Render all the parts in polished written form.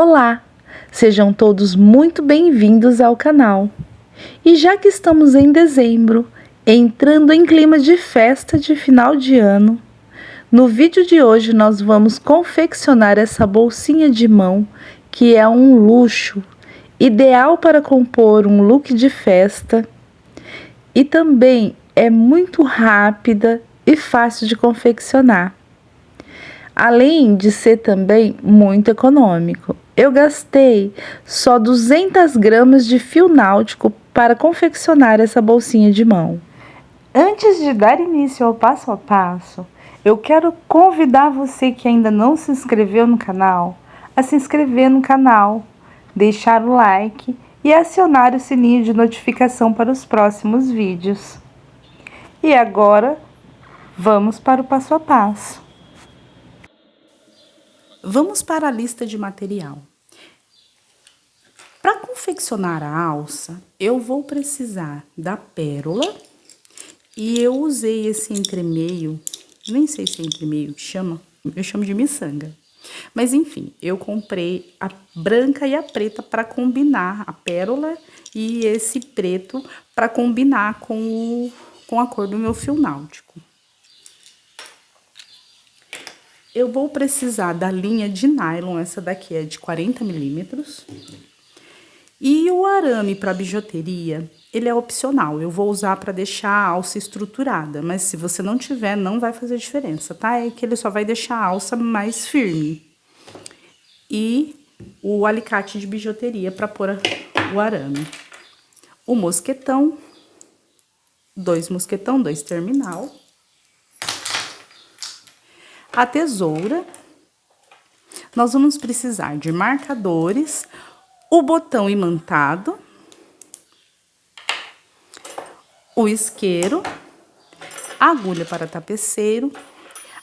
Olá, sejam todos muito bem-vindos ao canal. E já que estamos em dezembro, entrando em clima de festa de final de ano, no vídeo de hoje nós vamos confeccionar essa bolsinha de mão, que é um luxo, ideal para compor um look de festa e também é muito rápida e fácil de confeccionar. Além de ser também muito econômico. Eu gastei só 200 gramas de fio náutico para confeccionar essa bolsinha de mão. Antes de dar início ao passo a passo, eu quero convidar você que ainda não se inscreveu no canal, a se inscrever no canal, deixar o like e acionar o sininho de notificação para os próximos vídeos. E agora, vamos para o passo a passo. Vamos para a lista de material. Para confeccionar a alça, eu vou precisar da pérola e eu usei esse entremeio, nem sei se é entremeio que chama, eu chamo de miçanga. Mas enfim, eu comprei a branca e a preta para combinar, a pérola e esse preto para combinar com a cor do meu fio náutico. Eu vou precisar da linha de nylon, essa daqui é de 40 milímetros. E o arame para bijuteria, ele é opcional. Eu vou usar para deixar a alça estruturada, mas se você não tiver, não vai fazer diferença, tá? É que ele só vai deixar a alça mais firme. E o alicate de bijuteria para pôr o arame. O mosquetão, dois terminal. A tesoura, nós vamos precisar de marcadores, o botão imantado, o isqueiro, a agulha para tapeceiro,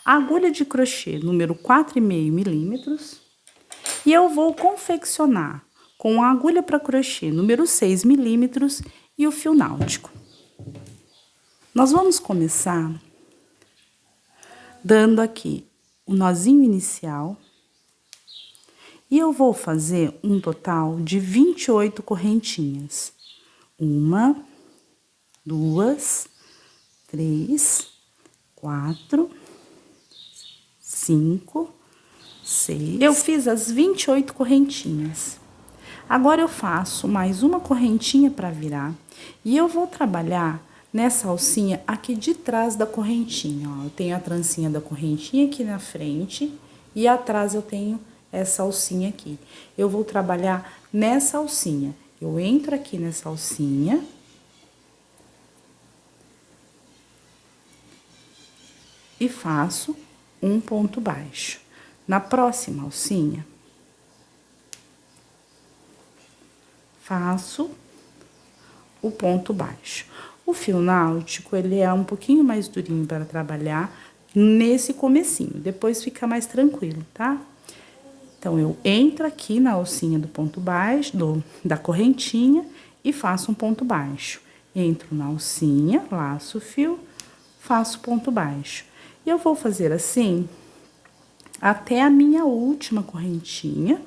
a agulha de crochê número 4,5 milímetros, e eu vou confeccionar com a agulha para crochê número 6 milímetros e o fio náutico. Nós vamos começar dando aqui o nozinho inicial, e eu vou fazer um total de 28 correntinhas. 1, 2, 3, 4, 5, 6. Eu fiz as 28 correntinhas. Agora eu faço mais uma correntinha para virar, e eu vou trabalhar nessa alcinha aqui de trás da correntinha, ó. Eu tenho a trancinha da correntinha aqui na frente e atrás eu tenho essa alcinha aqui. Eu vou trabalhar nessa alcinha. Eu entro aqui nessa alcinha. E faço um ponto baixo. Na próxima alcinha, faço o ponto baixo. O fio náutico, ele é um pouquinho mais durinho para trabalhar nesse comecinho, depois fica mais tranquilo, tá? Então, eu entro aqui na alcinha do ponto baixo, da correntinha, e faço um ponto baixo. Entro na alcinha, laço o fio, faço ponto baixo. E eu vou fazer assim até a minha última correntinha.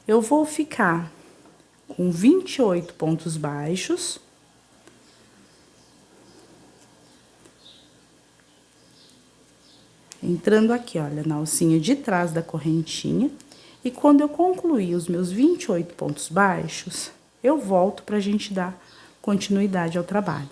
Eu vou ficar com 28 pontos baixos. Entrando aqui, olha, na alcinha de trás da correntinha. E quando eu concluir os meus 28 pontos baixos, eu volto pra gente dar continuidade ao trabalho.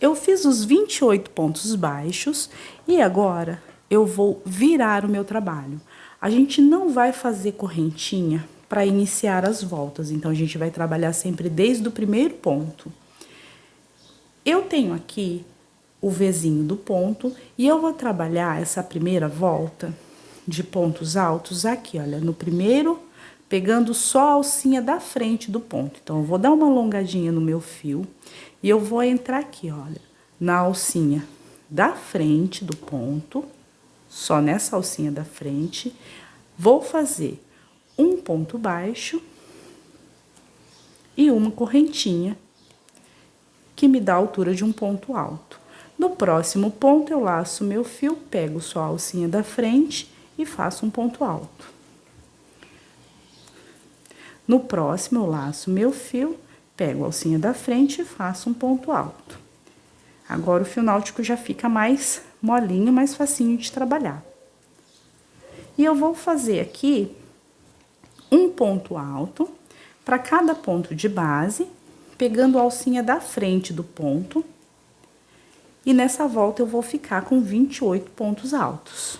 Eu fiz os 28 pontos baixos e agora eu vou virar o meu trabalho. A gente não vai fazer correntinha para iniciar as voltas, então a gente vai trabalhar sempre desde o primeiro ponto. Eu tenho aqui o Vzinho do ponto e eu vou trabalhar essa primeira volta de pontos altos aqui, olha, no primeiro, pegando só a alcinha da frente do ponto. Então, eu vou dar uma alongadinha no meu fio e eu vou entrar aqui, olha, na alcinha da frente do ponto, só nessa alcinha da frente, vou fazer um ponto baixo e uma correntinha que me dá a altura de um ponto alto. No próximo ponto, eu laço meu fio, pego só a alcinha da frente e faço um ponto alto. No próximo, eu laço meu fio, pego a alcinha da frente e faço um ponto alto. Agora, o fio náutico já fica mais molinho, mais facinho de trabalhar. E eu vou fazer aqui um ponto alto para cada ponto de base, pegando a alcinha da frente do ponto. E nessa volta, eu vou ficar com 28 pontos altos.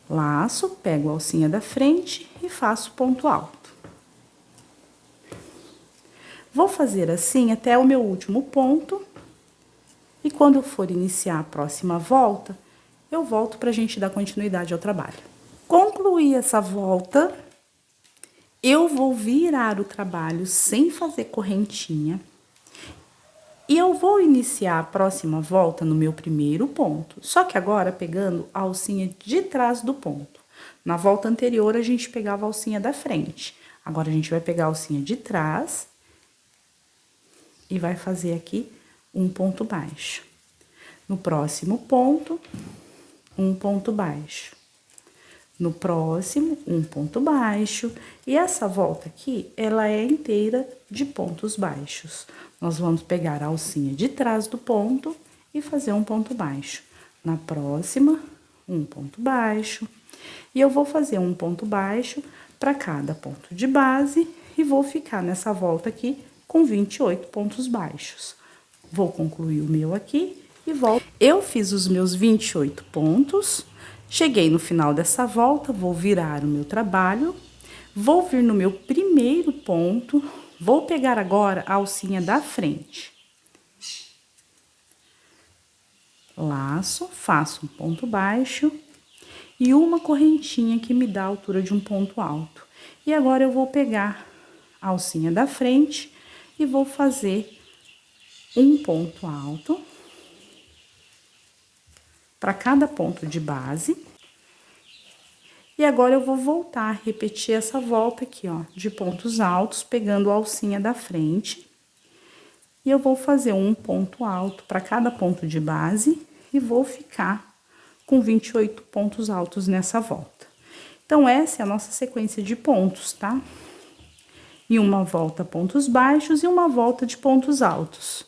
Laço, pego a alcinha da frente e faço ponto alto. Vou fazer assim até o meu último ponto. E quando eu for iniciar a próxima volta, eu volto pra gente dar continuidade ao trabalho. Concluí essa volta, eu vou virar o trabalho sem fazer correntinha. E eu vou iniciar a próxima volta no meu primeiro ponto, só que agora pegando a alcinha de trás do ponto. Na volta anterior, a gente pegava a alcinha da frente. Agora, a gente vai pegar a alcinha de trás e vai fazer aqui um ponto baixo. No próximo ponto, um ponto baixo. No próximo, um ponto baixo. E essa volta aqui, ela é inteira de pontos baixos. Nós vamos pegar a alcinha de trás do ponto e fazer um ponto baixo. Na próxima, um ponto baixo. E eu vou fazer um ponto baixo para cada ponto de base e vou ficar nessa volta aqui com 28 pontos baixos. Vou concluir o meu aqui e volto. Eu fiz os meus 28 pontos, cheguei no final dessa volta, vou virar o meu trabalho, vou vir no meu primeiro ponto, vou pegar agora a alcinha da frente. Laço, faço um ponto baixo e uma correntinha que me dá a altura de um ponto alto. E agora eu vou pegar a alcinha da frente e vou fazer um ponto alto para cada ponto de base. E agora eu vou voltar a repetir essa volta aqui, ó, de pontos altos, pegando a alcinha da frente. E eu vou fazer um ponto alto para cada ponto de base e vou ficar com 28 pontos altos nessa volta. Então, essa é a nossa sequência de pontos, tá? E uma volta pontos baixos e uma volta de pontos altos.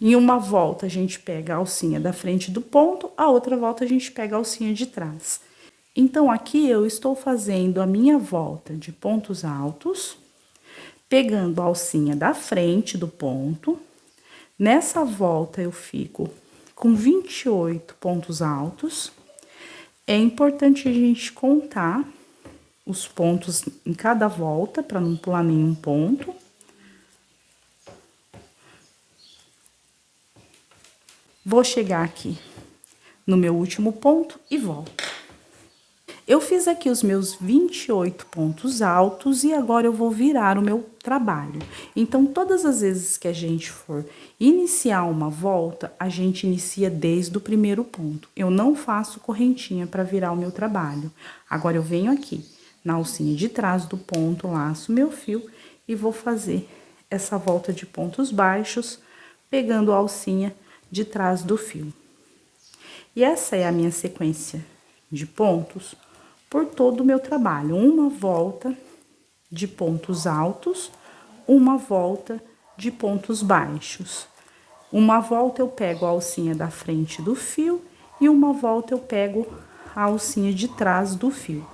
Em uma volta, a gente pega a alcinha da frente do ponto, a outra volta a gente pega a alcinha de trás. Então, aqui eu estou fazendo a minha volta de pontos altos, pegando a alcinha da frente do ponto. Nessa volta, eu fico com 28 pontos altos. É importante a gente contar os pontos em cada volta, para não pular nenhum ponto. Vou chegar aqui no meu último ponto e volto. Eu fiz aqui os meus 28 pontos altos e agora eu vou virar o meu trabalho. Então, todas as vezes que a gente for iniciar uma volta, a gente inicia desde o primeiro ponto. Eu não faço correntinha para virar o meu trabalho. Agora, eu venho aqui na alcinha de trás do ponto, laço meu fio e vou fazer essa volta de pontos baixos, pegando a alcinha de trás do fio. E essa é a minha sequência de pontos por todo o meu trabalho. Uma volta de pontos altos, uma volta de pontos baixos. Uma volta eu pego a alcinha da frente do fio e uma volta eu pego a alcinha de trás do fio.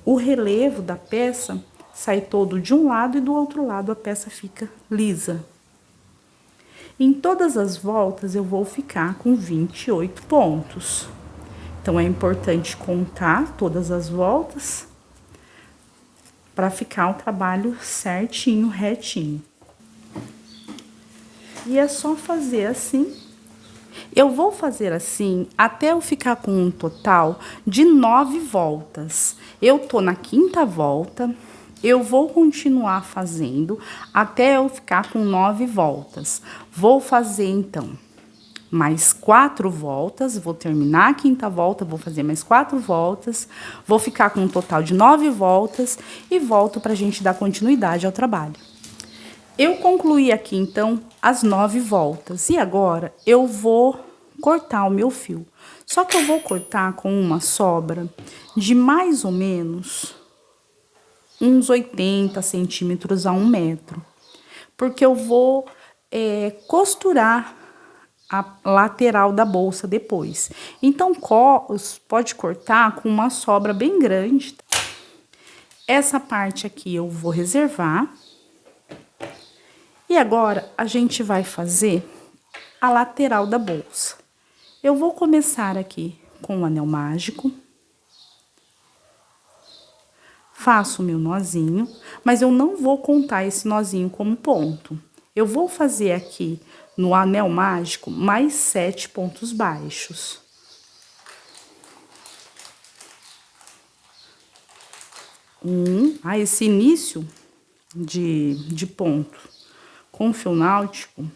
O relevo da peça sai todo de um lado e do outro lado a peça fica lisa. Em todas as voltas, eu vou ficar com 28 pontos. Então, é importante contar todas as voltas para ficar o trabalho certinho, retinho. E é só fazer assim. Eu vou fazer assim até eu ficar com um total de 9 voltas. Eu tô na 5ª volta. Eu vou continuar fazendo até eu ficar com 9 voltas. Vou fazer, então, mais 4 voltas. Vou terminar a 5ª volta, vou fazer mais 4 voltas. Vou ficar com um total de 9 voltas e volto pra gente dar continuidade ao trabalho. Eu concluí aqui, então, as 9 voltas. E agora, eu vou cortar o meu fio. Só que eu vou cortar com uma sobra de mais ou menos uns 80 centímetros a 1 metro. Porque eu vou costurar a lateral da bolsa depois. Então, pode cortar com uma sobra bem grande. Essa parte aqui eu vou reservar. E agora, a gente vai fazer a lateral da bolsa. Eu vou começar aqui com o anel mágico. Faço o meu nozinho, mas eu não vou contar esse nozinho como ponto. Eu vou fazer aqui no anel mágico mais 7 pontos baixos. Esse início de ponto com fio náutico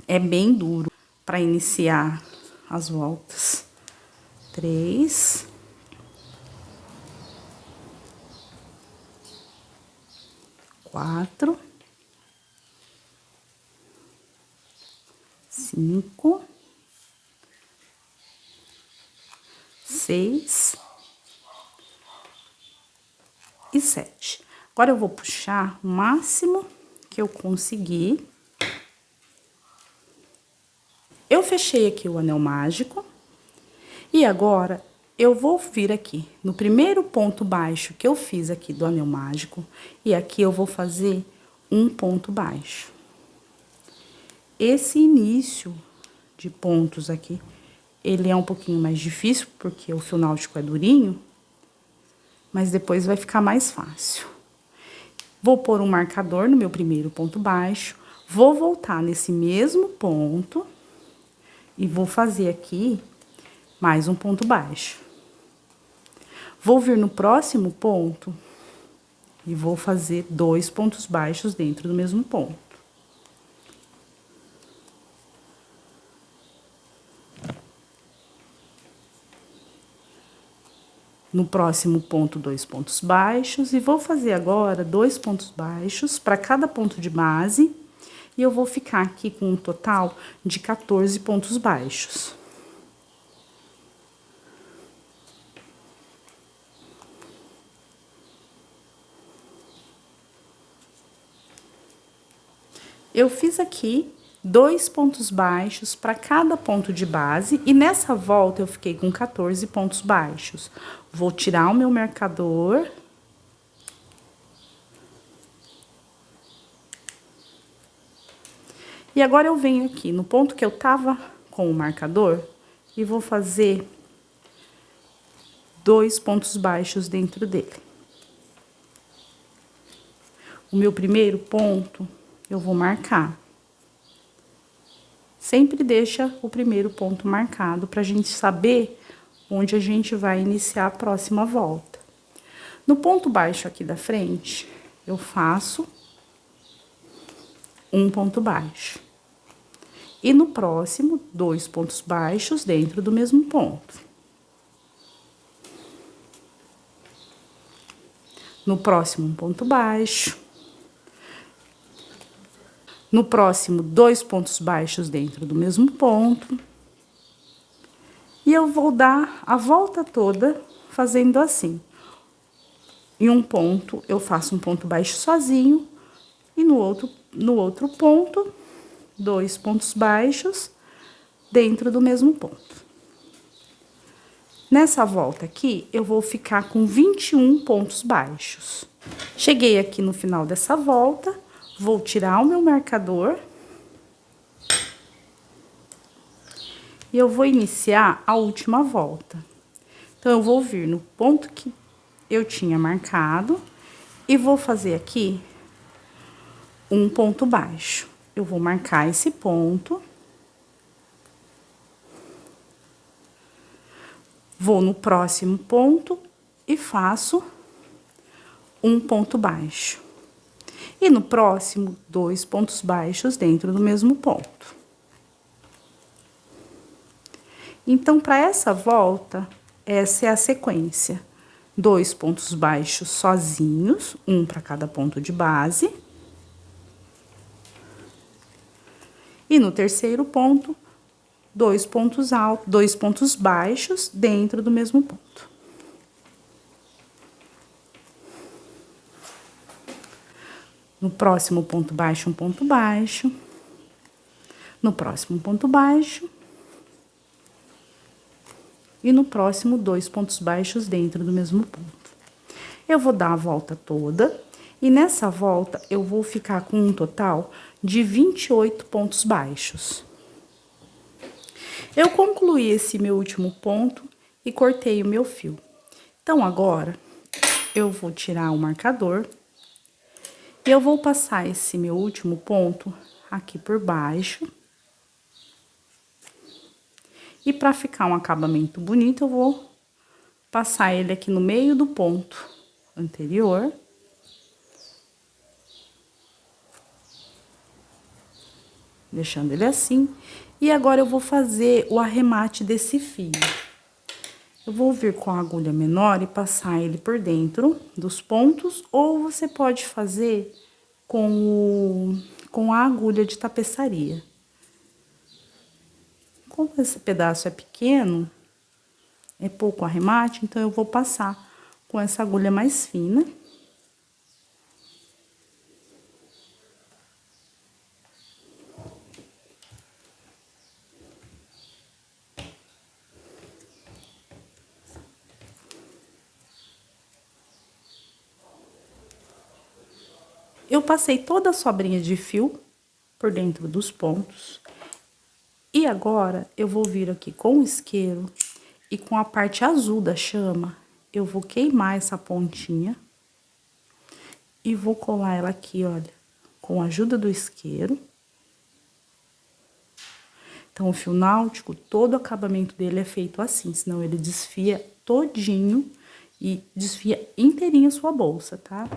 é bem duro para iniciar as voltas. 3, 4, 5, 6 e 7. Agora eu vou puxar o máximo que eu conseguir. Eu fechei aqui o anel mágico. E agora eu vou vir aqui no primeiro ponto baixo que eu fiz aqui do anel mágico. E aqui eu vou fazer um ponto baixo. Esse início de pontos aqui, ele é um pouquinho mais difícil, porque o fio náutico é durinho, mas depois vai ficar mais fácil. Vou pôr um marcador no meu primeiro ponto baixo, vou voltar nesse mesmo ponto e vou fazer aqui mais um ponto baixo. Vou vir no próximo ponto e vou fazer 2 pontos baixos dentro do mesmo ponto. No próximo ponto, 2 pontos baixos, e vou fazer agora 2 pontos baixos para cada ponto de base, e eu vou ficar aqui com um total de 14 pontos baixos. Eu fiz aqui 2 pontos baixos para cada ponto de base, e nessa volta eu fiquei com 14 pontos baixos. Vou tirar o meu marcador. E agora eu venho aqui no ponto que eu tava com o marcador e vou fazer 2 pontos baixos dentro dele. O meu primeiro ponto eu vou marcar. Sempre deixa o primeiro ponto marcado pra gente saber onde a gente vai iniciar a próxima volta. No ponto baixo aqui da frente, eu faço um ponto baixo. E no próximo, 2 pontos baixos dentro do mesmo ponto. No próximo, um ponto baixo. No próximo, 2 pontos baixos dentro do mesmo ponto. E eu vou dar a volta toda fazendo assim. Em um ponto, eu faço um ponto baixo sozinho. E no outro ponto, 2 pontos baixos dentro do mesmo ponto. Nessa volta aqui, eu vou ficar com 21 pontos baixos. Cheguei aqui no final dessa volta, vou tirar o meu marcador. E eu vou iniciar a última volta. Então, eu vou vir no ponto que eu tinha marcado e vou fazer aqui um ponto baixo. Eu vou marcar esse ponto. Vou no próximo ponto e faço um ponto baixo. E no próximo, 2 pontos baixos dentro do mesmo ponto. Então, para essa volta, essa é a sequência. 2 pontos baixos sozinhos, um para cada ponto de base. E no terceiro ponto, dois pontos altos, dois pontos baixos dentro do mesmo ponto. No próximo ponto baixo, um ponto baixo. No próximo ponto baixo. E no próximo, dois pontos baixos dentro do mesmo ponto. Eu vou dar a volta toda. E nessa volta, eu vou ficar com um total de 28 pontos baixos. Eu concluí esse meu último ponto e cortei o meu fio. Então, agora, eu vou tirar o marcador. E eu vou passar esse meu último ponto aqui por baixo. E para ficar um acabamento bonito, eu vou passar ele aqui no meio do ponto anterior. Deixando ele assim. E agora eu vou fazer o arremate desse fio. Eu vou vir com a agulha menor e passar ele por dentro dos pontos, ou você pode fazer com a agulha de tapeçaria. Como esse pedaço é pequeno, é pouco arremate, então eu vou passar com essa agulha mais fina. Eu passei toda a sobrinha de fio por dentro dos pontos. E agora, eu vou vir aqui com o isqueiro e com a parte azul da chama, eu vou queimar essa pontinha. E vou colar ela aqui, olha, com a ajuda do isqueiro. Então, o fio náutico, todo o acabamento dele é feito assim, senão ele desfia todinho e desfia inteirinho a sua bolsa, tá?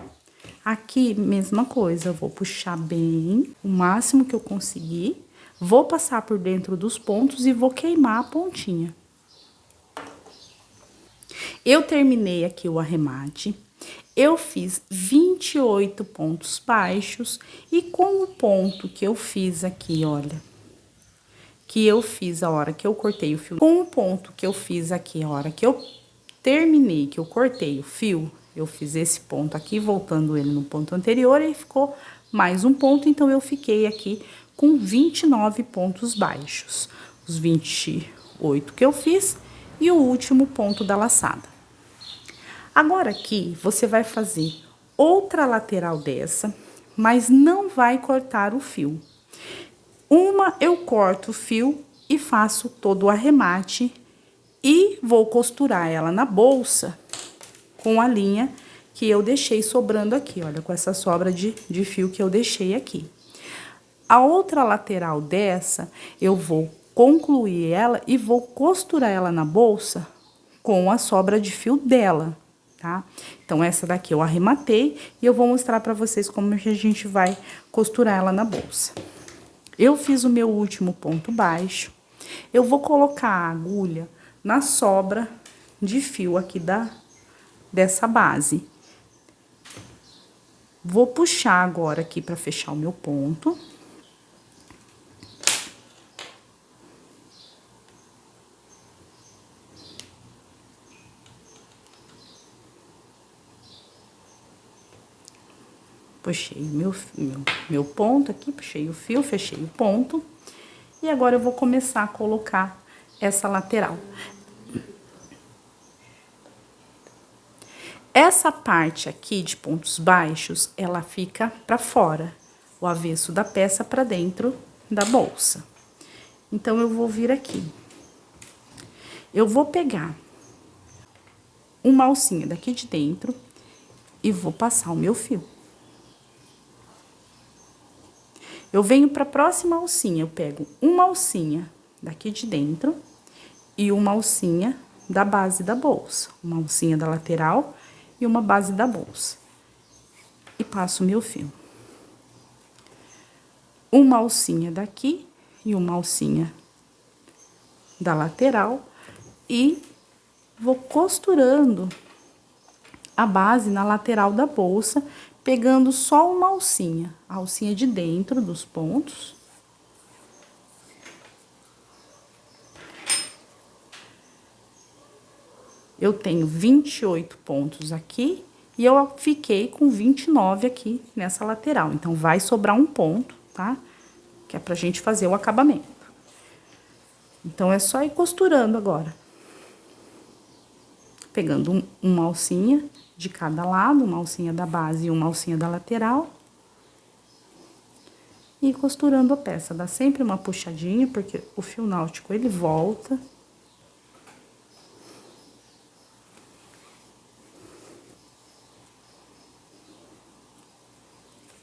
Aqui, mesma coisa, eu vou puxar bem, o máximo que eu conseguir, vou passar por dentro dos pontos e vou queimar a pontinha. Eu terminei aqui o arremate, eu fiz 28 pontos baixos e com o ponto que eu fiz aqui, olha, que eu fiz a hora que eu cortei o fio, com o ponto que eu fiz aqui a hora que eu terminei, que eu cortei o fio, eu fiz esse ponto aqui, voltando ele no ponto anterior, e ficou mais um ponto, então eu fiquei aqui com 29 pontos baixos. Os 28 que eu fiz e o último ponto da laçada. Agora aqui, você vai fazer outra lateral dessa, mas não vai cortar o fio. Uma, eu corto o fio e faço todo o arremate e vou costurar ela na bolsa com a linha que eu deixei sobrando aqui, olha, com essa sobra de fio que eu deixei aqui. A outra lateral dessa, eu vou concluir ela e vou costurar ela na bolsa com a sobra de fio dela, tá? Então, essa daqui eu arrematei e eu vou mostrar pra vocês como que a gente vai costurar ela na bolsa. Eu fiz o meu último ponto baixo, eu vou colocar a agulha na sobra de fio aqui dessa base. Vou puxar agora aqui para fechar o meu ponto. Puxei meu ponto aqui, puxei o fio, fechei o ponto. E agora eu vou começar a colocar essa lateral. Essa parte aqui de pontos baixos, ela fica pra fora, o avesso da peça pra dentro da bolsa. Então, eu vou vir aqui. Eu vou pegar uma alcinha daqui de dentro e vou passar o meu fio. Eu venho pra próxima alcinha, eu pego uma alcinha daqui de dentro e uma alcinha da base da bolsa. Uma alcinha da lateral e uma base da bolsa. E passo o meu fio. Uma alcinha daqui e uma alcinha da lateral. E vou costurando a base na lateral da bolsa, pegando só uma alcinha. A alcinha de dentro dos pontos. eu tenho 28 pontos aqui e eu fiquei com 29 aqui nessa lateral. Então, vai sobrar um ponto, tá? Que é pra gente fazer o acabamento. Então, é só ir costurando agora. Pegando uma alcinha de cada lado, uma alcinha da base e uma alcinha da lateral. E costurando a peça. Dá sempre uma puxadinha, porque o fio náutico, ele volta.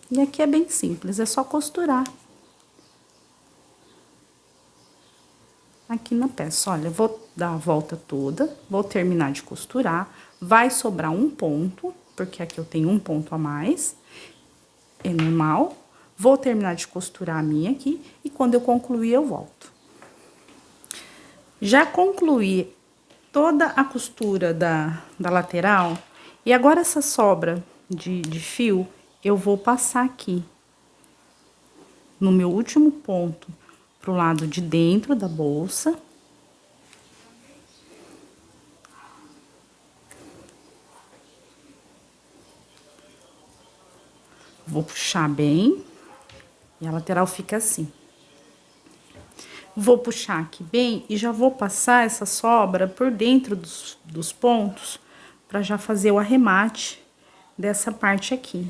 E aqui é bem simples, é só costurar. Aqui na peça, olha, eu vou dar a volta toda, vou terminar de costurar, vai sobrar um ponto, porque aqui eu tenho um ponto a mais, é normal. Vou terminar de costurar a minha aqui, e quando eu concluir, eu volto. Já concluí toda a costura da lateral, e agora essa sobra de fio, eu vou passar aqui, no meu último ponto, pro lado de dentro da bolsa. Vou puxar bem, e a lateral fica assim. Vou puxar aqui bem e já vou passar essa sobra por dentro dos pontos, para já fazer o arremate dessa parte aqui.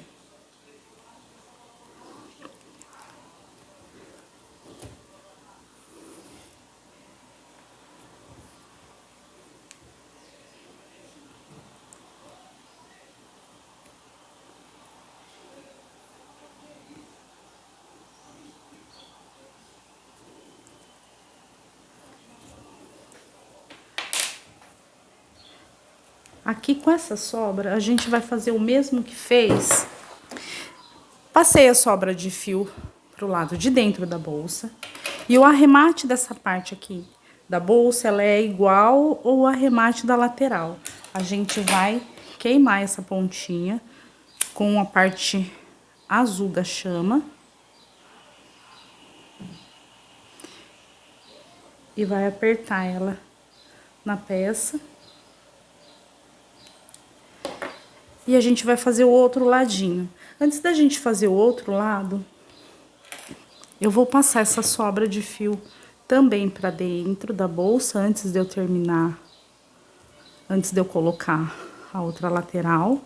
Aqui com essa sobra, a gente vai fazer o mesmo que fez. Passei a sobra de fio pro lado de dentro da bolsa. E o arremate dessa parte aqui da bolsa, ela é igual ao arremate da lateral. A gente vai queimar essa pontinha com a parte azul da chama. E vai apertar ela na peça. E a gente vai fazer o outro ladinho. Antes da gente fazer o outro lado, eu vou passar essa sobra de fio também pra dentro da bolsa, antes de eu terminar, antes de eu colocar a outra lateral.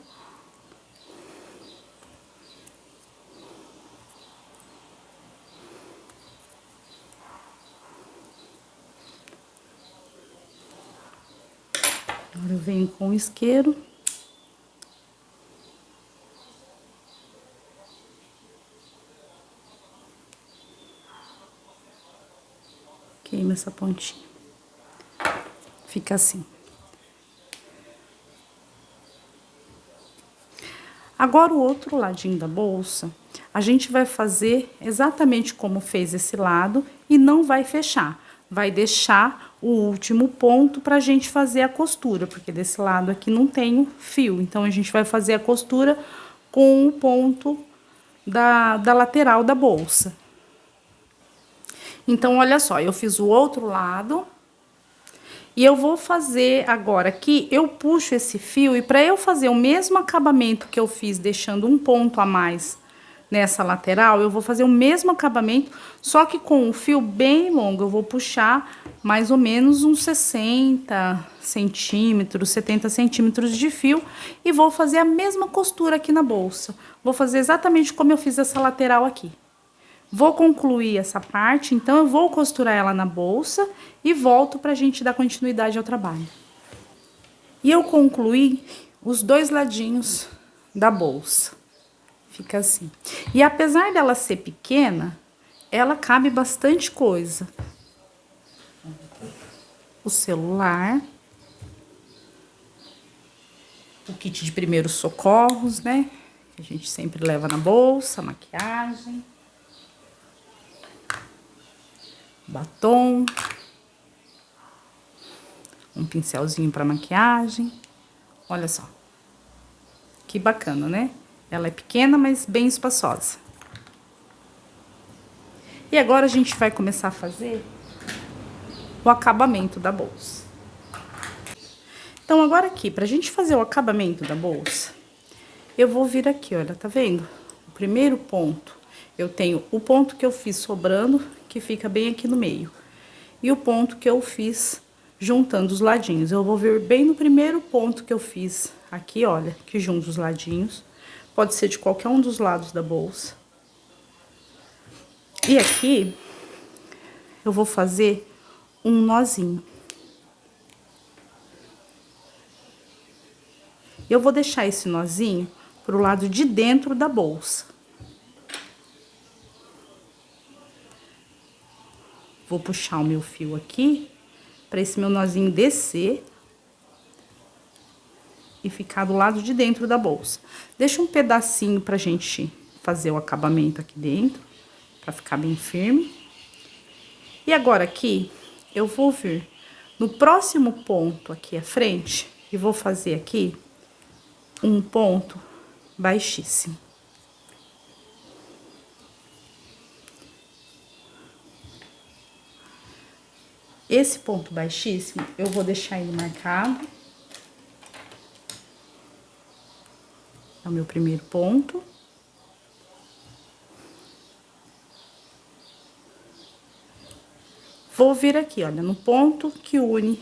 Agora eu venho com o isqueiro. Queima essa pontinha. Fica assim. Agora, o outro ladinho da bolsa, a gente vai fazer exatamente como fez esse lado e não vai fechar. Vai deixar o último ponto pra gente fazer a costura, porque desse lado aqui não tem o fio. Então, a gente vai fazer a costura com o ponto da lateral da bolsa. Então, olha só, eu fiz o outro lado. E eu vou fazer agora aqui, eu puxo esse fio, e para eu fazer o mesmo acabamento que eu fiz, deixando um ponto a mais nessa lateral, eu vou fazer o mesmo acabamento, só que com um fio bem longo. Eu vou puxar mais ou menos uns 60 centímetros, 70 centímetros de fio, e vou fazer a mesma costura aqui na bolsa. Vou fazer exatamente como eu fiz essa lateral aqui. Vou concluir essa parte, então eu vou costurar ela na bolsa e volto pra gente dar continuidade ao trabalho. E eu concluí os dois ladinhos da bolsa. Fica assim. E apesar dela ser pequena, ela cabe bastante coisa. O celular. O kit de primeiros socorros, né? Que a gente sempre leva na bolsa, maquiagem. Batom, um pincelzinho para maquiagem. Olha só, que bacana, né? Ela é pequena, mas bem espaçosa. E agora a gente vai começar a fazer o acabamento da bolsa. Então, agora aqui, pra gente fazer o acabamento da bolsa, eu vou vir aqui, olha, tá vendo? O primeiro ponto, eu tenho o ponto que eu fiz sobrando, que fica bem aqui no meio. E o ponto que eu fiz juntando os ladinhos. Eu vou vir bem no primeiro ponto que eu fiz aqui, olha, que junta os ladinhos. Pode ser de qualquer um dos lados da bolsa. E aqui, eu vou fazer um nozinho. Eu vou deixar esse nozinho pro lado de dentro da bolsa. Vou puxar o meu fio aqui, para esse meu nozinho descer e ficar do lado de dentro da bolsa. Deixa um pedacinho pra gente fazer o acabamento aqui dentro, pra ficar bem firme. E agora aqui, eu vou vir no próximo ponto aqui à frente e vou fazer aqui um ponto baixíssimo. Esse ponto baixíssimo, eu vou deixar ele marcado. É o meu primeiro ponto. Vou vir aqui, olha, no ponto que une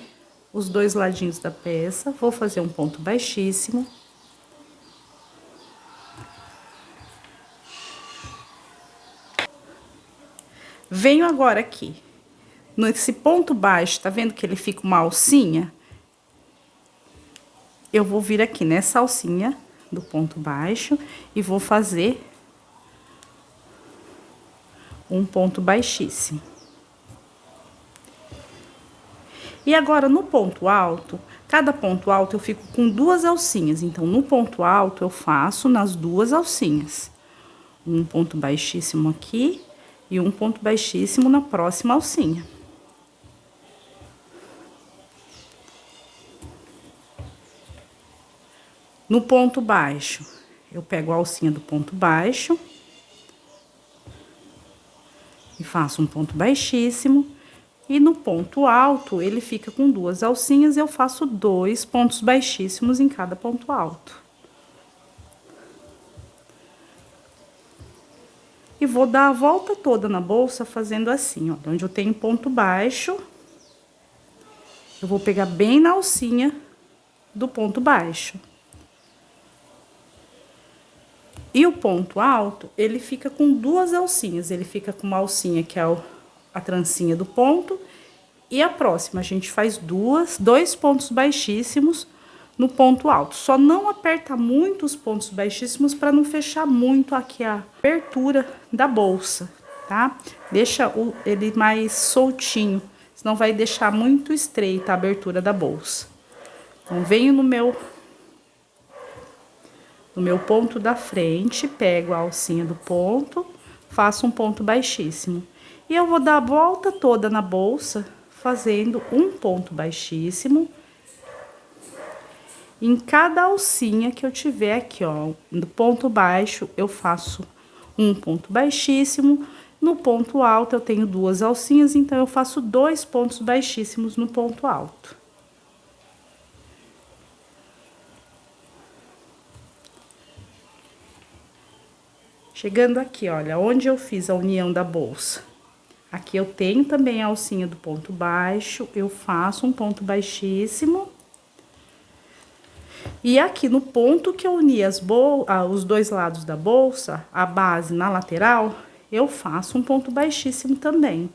os dois ladinhos da peça, vou fazer um ponto baixíssimo. Venho agora aqui, nesse ponto baixo, tá vendo que ele fica uma alcinha? Eu vou vir aqui nessa alcinha do ponto baixo e vou fazer um ponto baixíssimo. E agora, no ponto alto, cada ponto alto eu fico com duas alcinhas. Então, no ponto alto, eu faço nas duas alcinhas. Um ponto baixíssimo aqui e um ponto baixíssimo na próxima alcinha. No ponto baixo, eu pego a alcinha do ponto baixo e faço um ponto baixíssimo. E no ponto alto, ele fica com duas alcinhas, eu faço 2 pontos baixíssimos em cada ponto alto. E vou dar a volta toda na bolsa fazendo assim, ó, onde eu tenho ponto baixo, eu vou pegar bem na alcinha do ponto baixo. E o ponto alto, ele fica com duas alcinhas, ele fica com uma alcinha que é a trancinha do ponto, e a próxima a gente faz dois pontos baixíssimos no ponto alto. Só não aperta muito os pontos baixíssimos para não fechar muito aqui a abertura da bolsa, tá? Deixa ele mais soltinho, senão vai deixar muito estreita a abertura da bolsa. Então, venho no meu ponto da frente, pego a alcinha do ponto, faço um ponto baixíssimo. E eu vou dar a volta toda na bolsa, fazendo um ponto baixíssimo em cada alcinha que eu tiver aqui, ó. No ponto baixo, eu faço um ponto baixíssimo. No ponto alto, eu tenho duas alcinhas, então eu faço 2 pontos baixíssimos no ponto alto. Chegando aqui, olha, onde eu fiz a união da bolsa. Aqui eu tenho também a alcinha do ponto baixo, eu faço um ponto baixíssimo. E aqui no ponto que eu uni os dois lados da bolsa, a base na lateral, eu faço um ponto baixíssimo também.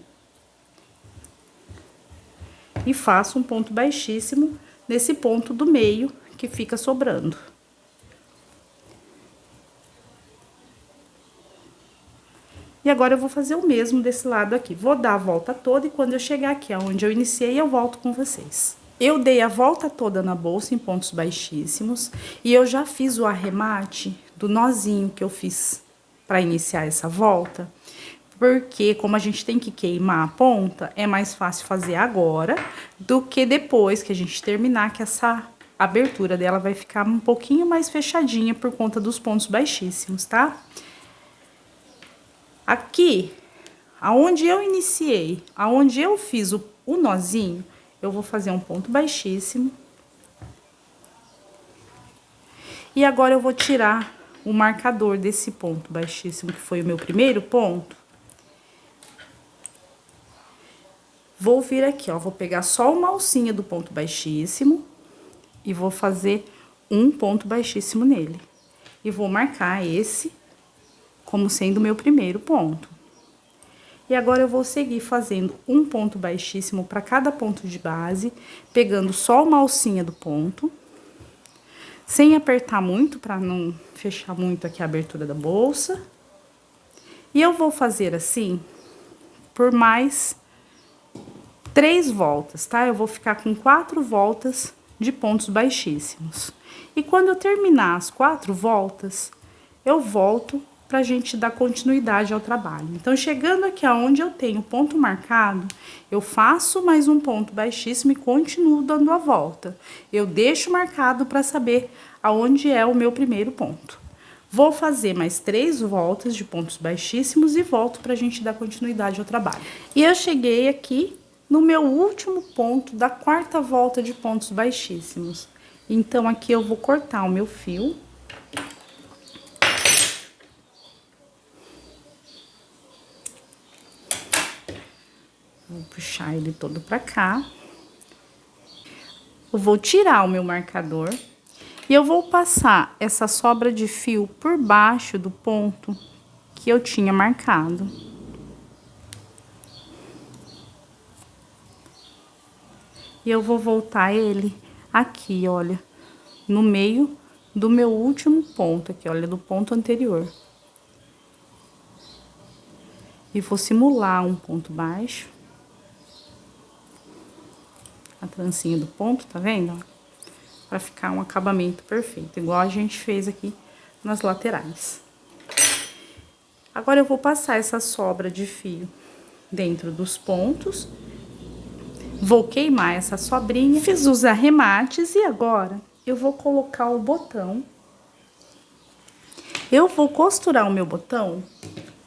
E faço um ponto baixíssimo nesse ponto do meio que fica sobrando. E agora eu vou fazer o mesmo desse lado aqui. Vou dar a volta toda e quando eu chegar aqui onde eu iniciei, eu volto com vocês. Eu dei a volta toda na bolsa em pontos baixíssimos e eu já fiz o arremate do nozinho que eu fiz para iniciar essa volta. Porque como a gente tem que queimar a ponta, é mais fácil fazer agora do que depois que a gente terminar, que essa abertura dela vai ficar um pouquinho mais fechadinha por conta dos pontos baixíssimos, tá? Aqui, aonde eu iniciei, aonde eu fiz o nozinho, eu vou fazer um ponto baixíssimo. E agora eu vou tirar o marcador desse ponto baixíssimo, que foi o meu primeiro ponto. Vou vir aqui, ó, vou pegar só uma alcinha do ponto baixíssimo e vou fazer um ponto baixíssimo nele. E vou marcar esse como sendo o meu primeiro ponto. E agora eu vou seguir fazendo um ponto baixíssimo para cada ponto de base, pegando só uma alcinha do ponto, sem apertar muito para não fechar muito aqui a abertura da bolsa. E eu vou fazer assim por mais 3 voltas, tá? Eu vou ficar com 4 voltas de pontos baixíssimos. E quando eu terminar as 4 voltas, eu volto pra gente dar continuidade ao trabalho. Então, chegando aqui aonde eu tenho ponto marcado, eu faço mais um ponto baixíssimo e continuo dando a volta. Eu deixo marcado para saber aonde é o meu primeiro ponto. Vou fazer mais 3 voltas de pontos baixíssimos e volto pra gente dar continuidade ao trabalho. E eu cheguei aqui no meu último ponto da 4ª volta de pontos baixíssimos. Então, aqui eu vou cortar o meu fio. Vou puxar ele todo pra cá. Eu vou tirar o meu marcador e eu vou passar essa sobra de fio por baixo do ponto que eu tinha marcado. E eu vou voltar ele aqui, olha, no meio do meu último ponto aqui, olha, do ponto anterior. E vou simular um ponto baixo. A trancinha do ponto, tá vendo? Pra ficar um acabamento perfeito, igual a gente fez aqui nas laterais. Agora eu vou passar essa sobra de fio dentro dos pontos. Vou queimar essa sobrinha, fiz os arremates e agora eu vou colocar o botão. Eu vou costurar o meu botão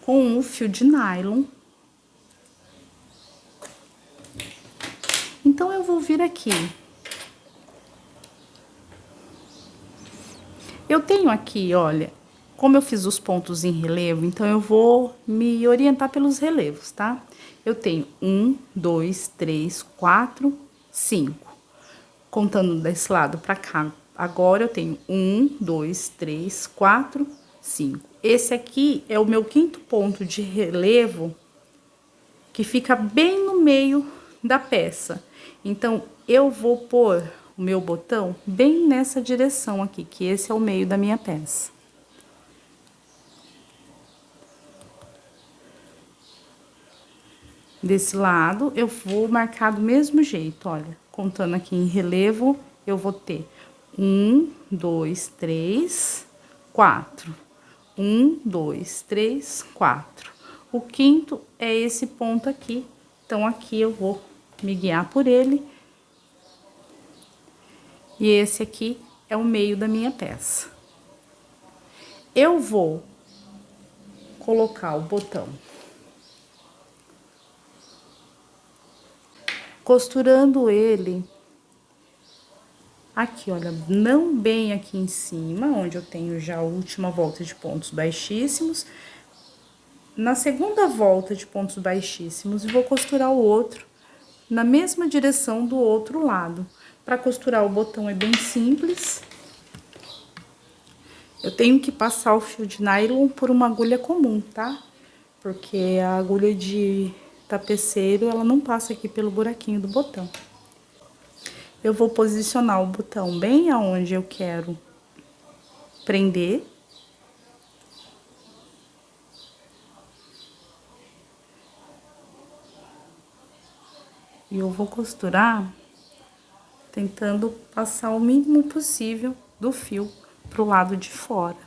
com um fio de nylon. Então, eu vou vir aqui. Eu tenho aqui, olha, como eu fiz os pontos em relevo, então eu vou me orientar pelos relevos, tá? Eu tenho 1, 2, 3, 4, 5. Contando desse lado pra cá. Agora eu tenho 1, 2, 3, 4, 5. Esse aqui é o meu 5º ponto de relevo, que fica bem no meio da peça. Então, eu vou pôr o meu botão bem nessa direção aqui, que esse é o meio da minha peça. Desse lado, eu vou marcar do mesmo jeito, olha. Contando aqui em relevo, eu vou ter 1, 2, 3, 4. 1, 2, 3, 4. O 5º é esse ponto aqui. Então, aqui eu vou me guiar por ele. E esse aqui é o meio da minha peça. Eu vou colocar o botão costurando ele aqui, olha, não bem aqui em cima, onde eu tenho já a última volta de pontos baixíssimos. Na segunda volta de pontos baixíssimos, vou costurar o outro na mesma direção do outro lado. Para costurar o botão é bem simples. Eu tenho que passar o fio de nylon por uma agulha comum, tá? Porque a agulha de tapeceiro, ela não passa aqui pelo buraquinho do botão. Eu vou posicionar o botão bem aonde eu quero prender. E eu vou costurar tentando passar o mínimo possível do fio pro lado de fora.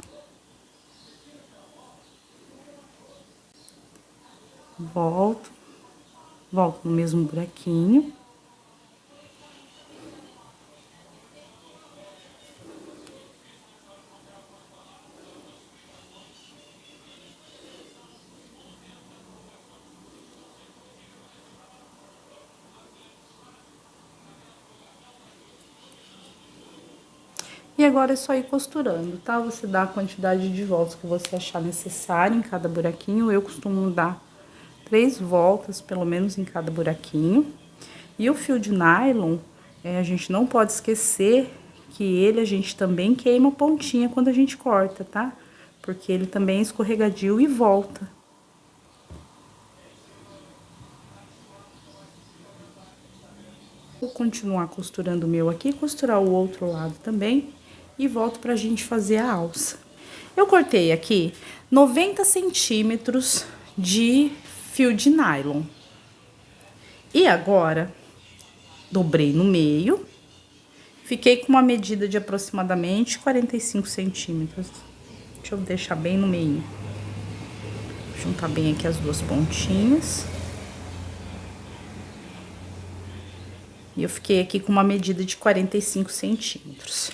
Volto no mesmo buraquinho. E agora é só ir costurando, tá? Você dá a quantidade de voltas que você achar necessário em cada buraquinho. Eu costumo dar 3 voltas, pelo menos, em cada buraquinho. E o fio de nylon, a gente não pode esquecer que a gente também queima a pontinha quando a gente corta, tá? Porque ele também é escorregadio e volta. Vou continuar costurando o meu aqui, costurar o outro lado também e volto pra gente fazer a alça. Eu cortei aqui 90 centímetros de fio de nylon. E agora, dobrei no meio, fiquei com uma medida de aproximadamente 45 centímetros. Deixa eu deixar bem no meio. Juntar bem aqui as duas pontinhas. E eu fiquei aqui com uma medida de 45 centímetros.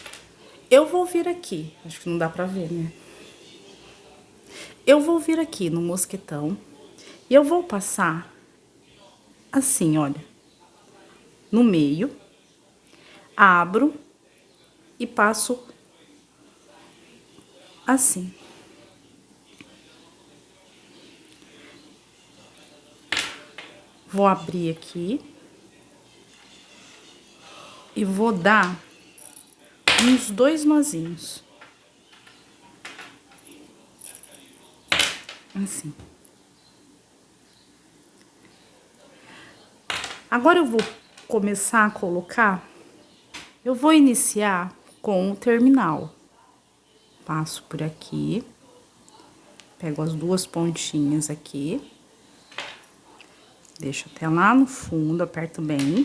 Eu vou vir aqui, acho que não dá pra ver, né? Eu vou vir aqui no mosquetão e eu vou passar assim, olha, no meio, abro e passo assim. Vou abrir aqui e vou dar uns 2 nozinhos. Assim. Agora eu vou começar a colocar, eu vou iniciar com o terminal. Passo por aqui, pego as duas pontinhas aqui, deixo até lá no fundo, aperto bem.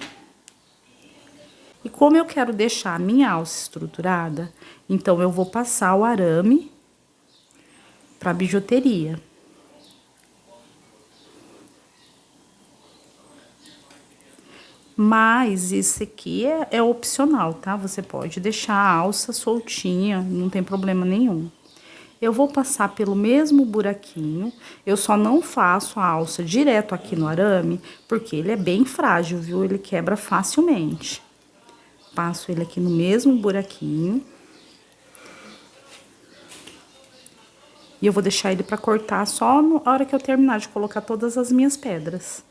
E como eu quero deixar a minha alça estruturada, então eu vou passar o arame para bijuteria. Mas esse aqui é opcional, tá? Você pode deixar a alça soltinha, não tem problema nenhum. Eu vou passar pelo mesmo buraquinho, eu só não faço a alça direto aqui no arame, porque ele é bem frágil, viu? Ele quebra facilmente. Passo ele aqui no mesmo buraquinho. E eu vou deixar ele pra cortar só na hora que eu terminar de colocar todas as minhas pedras.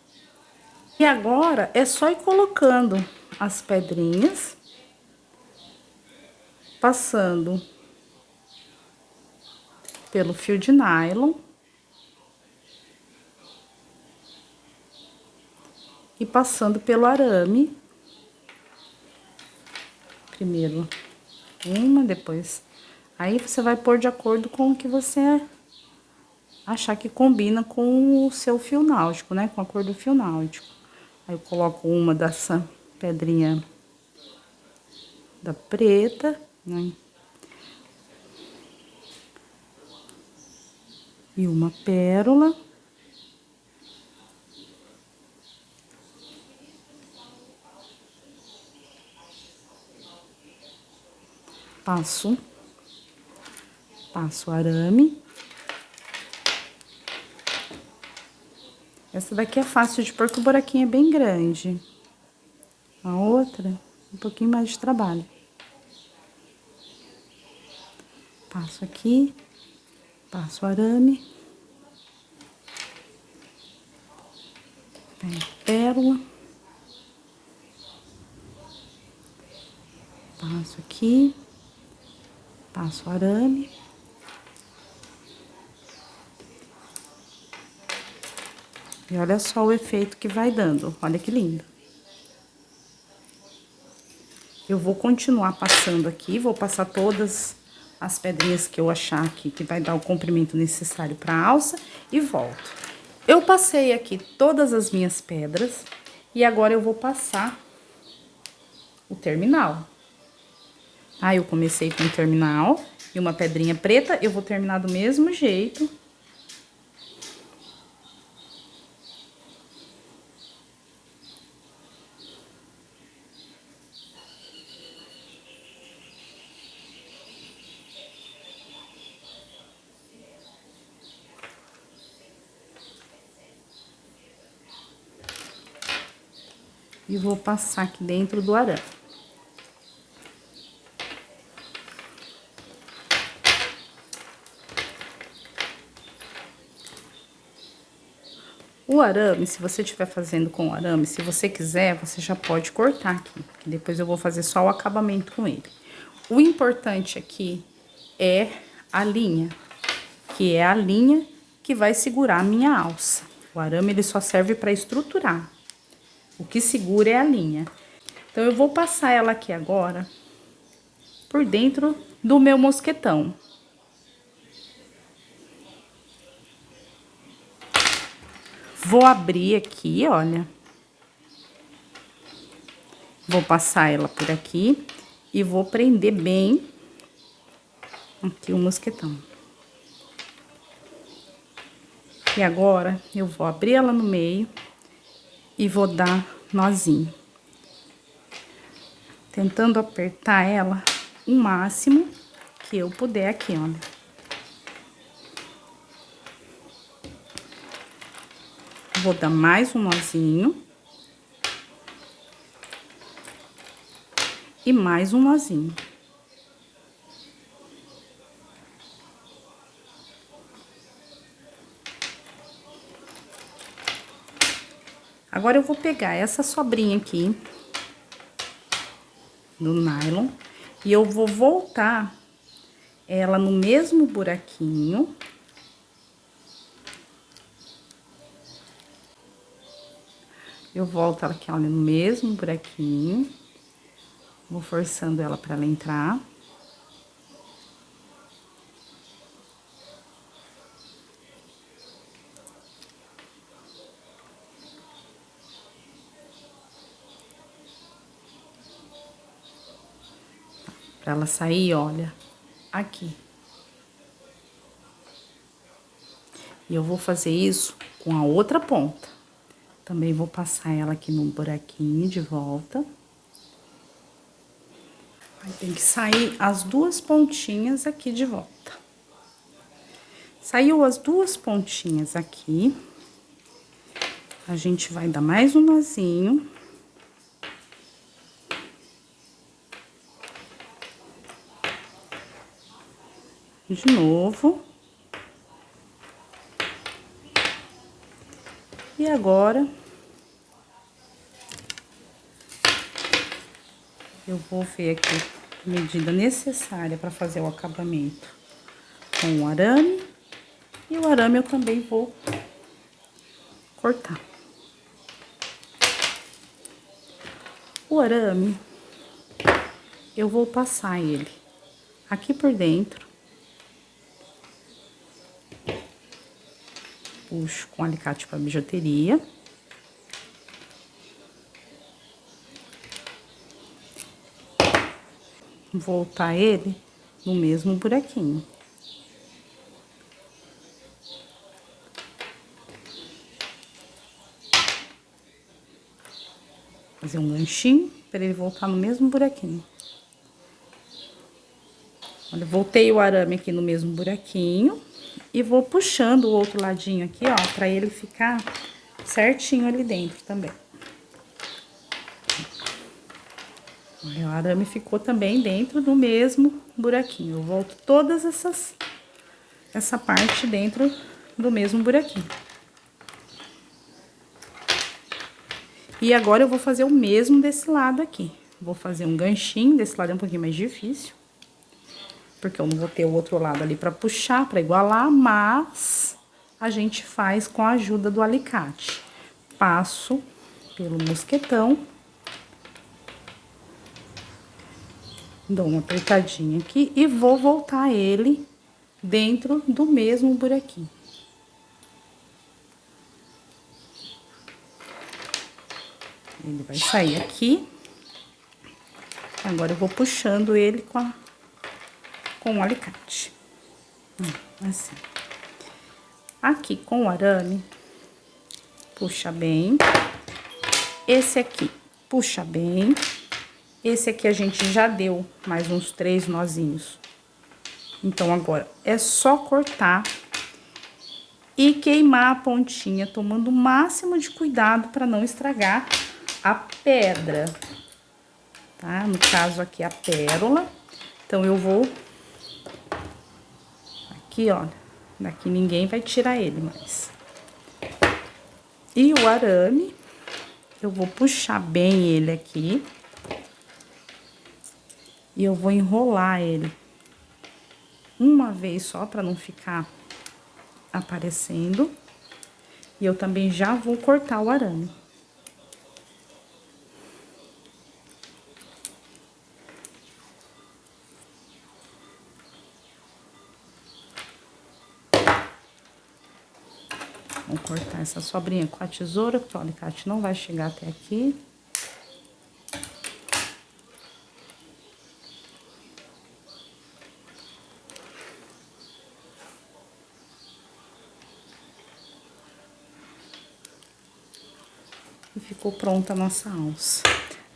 E agora, é só ir colocando as pedrinhas, passando pelo fio de nylon. E passando pelo arame. Primeiro uma, depois... Aí, você vai pôr de acordo com o que você achar que combina com o seu fio náutico, né? Com a cor do fio náutico. Aí, eu coloco uma dessa pedrinha da preta, né? E uma pérola. Passo arame. Essa daqui é fácil de pôr, que o buraquinho é bem grande. A outra, um pouquinho mais de trabalho. Passo aqui, passo arame. Pego pérola. Passo aqui, passo arame. E olha só o efeito que vai dando, olha que lindo. Eu vou continuar passando aqui, vou passar todas as pedrinhas que eu achar aqui, que vai dar o comprimento necessário para a alça, e volto. Eu passei aqui todas as minhas pedras, e agora eu vou passar o terminal. Aí, eu comecei com o terminal e uma pedrinha preta, eu vou terminar do mesmo jeito. E vou passar aqui dentro do arame. O arame, se você estiver fazendo com arame, se você quiser, você já pode cortar aqui, que depois eu vou fazer só o acabamento com ele. O importante aqui é a linha, que é a linha que vai segurar a minha alça. O arame, ele só serve para estruturar. O que segura é a linha. Então, eu vou passar ela aqui agora por dentro do meu mosquetão. Vou abrir aqui, olha. Vou passar ela por aqui e vou prender bem aqui o mosquetão. E agora, eu vou abrir ela no meio e vou dar nozinho. Tentando apertar ela o máximo que eu puder aqui, olha. Vou dar mais um nozinho. E mais um nozinho. Agora, eu vou pegar essa sobrinha aqui do nylon e eu vou voltar ela no mesmo buraquinho. Eu volto ela aqui, olha, no mesmo buraquinho. Vou forçando ela para ela entrar. Pra ela sair, olha, aqui. E eu vou fazer isso com a outra ponta. Também vou passar ela aqui no buraquinho de volta. Aí tem que sair as duas pontinhas aqui de volta. Saiu as duas pontinhas aqui. A gente vai dar mais um nozinho. De novo. E agora, eu vou ver aqui a medida necessária para fazer o acabamento com o arame. E o arame eu também vou cortar. O arame, eu vou passar ele aqui por dentro. Puxo com alicate para bijuteria. Voltar ele no mesmo buraquinho. Fazer um ganchinho para ele voltar no mesmo buraquinho. Olha, voltei o arame aqui no mesmo buraquinho. E vou puxando o outro ladinho aqui, ó, pra ele ficar certinho ali dentro também. Olha, o arame ficou também dentro do mesmo buraquinho. Eu volto todas essa parte dentro do mesmo buraquinho. E agora eu vou fazer o mesmo desse lado aqui. Vou fazer um ganchinho, desse lado é um pouquinho mais difícil. Porque eu não vou ter o outro lado ali pra puxar, pra igualar, mas a gente faz com a ajuda do alicate. Passo pelo mosquetão. Dou uma apertadinha aqui e vou voltar ele dentro do mesmo buraquinho. Ele vai sair aqui. Agora eu vou puxando ele com o alicate. Assim. Aqui com o arame, puxa bem. Esse aqui, puxa bem. Esse aqui a gente já deu mais uns 3 nozinhos. Então, agora é só cortar e queimar a pontinha, tomando o máximo de cuidado para não estragar a pedra, tá? No caso aqui, a pérola. Então, eu vou... Aqui, olha, daqui ninguém vai tirar ele mais. E o arame, eu vou puxar bem ele aqui. E eu vou enrolar ele uma vez só, para não ficar aparecendo. E eu também já vou cortar o arame. Vou cortar essa sobrinha com a tesoura, porque o alicate não vai chegar até aqui. E ficou pronta a nossa alça.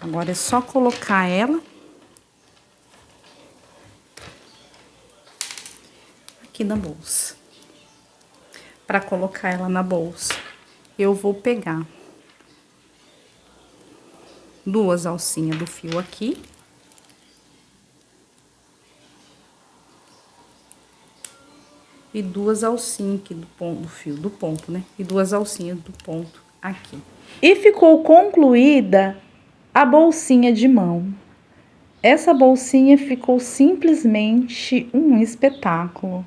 Agora é só colocar ela aqui na bolsa. Para colocar ela na bolsa, eu vou pegar duas alcinhas do fio aqui. E duas alcinhas aqui do fio do ponto, né? E duas alcinhas do ponto aqui. E ficou concluída a bolsinha de mão. Essa bolsinha ficou simplesmente um espetáculo.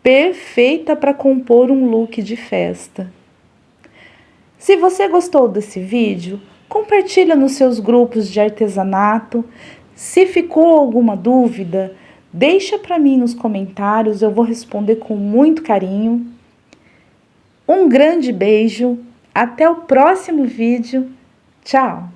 Perfeita para compor um look de festa. Se você gostou desse vídeo, compartilha nos seus grupos de artesanato. Se ficou alguma dúvida, deixa para mim nos comentários, eu vou responder com muito carinho. Um grande beijo, até o próximo vídeo. Tchau!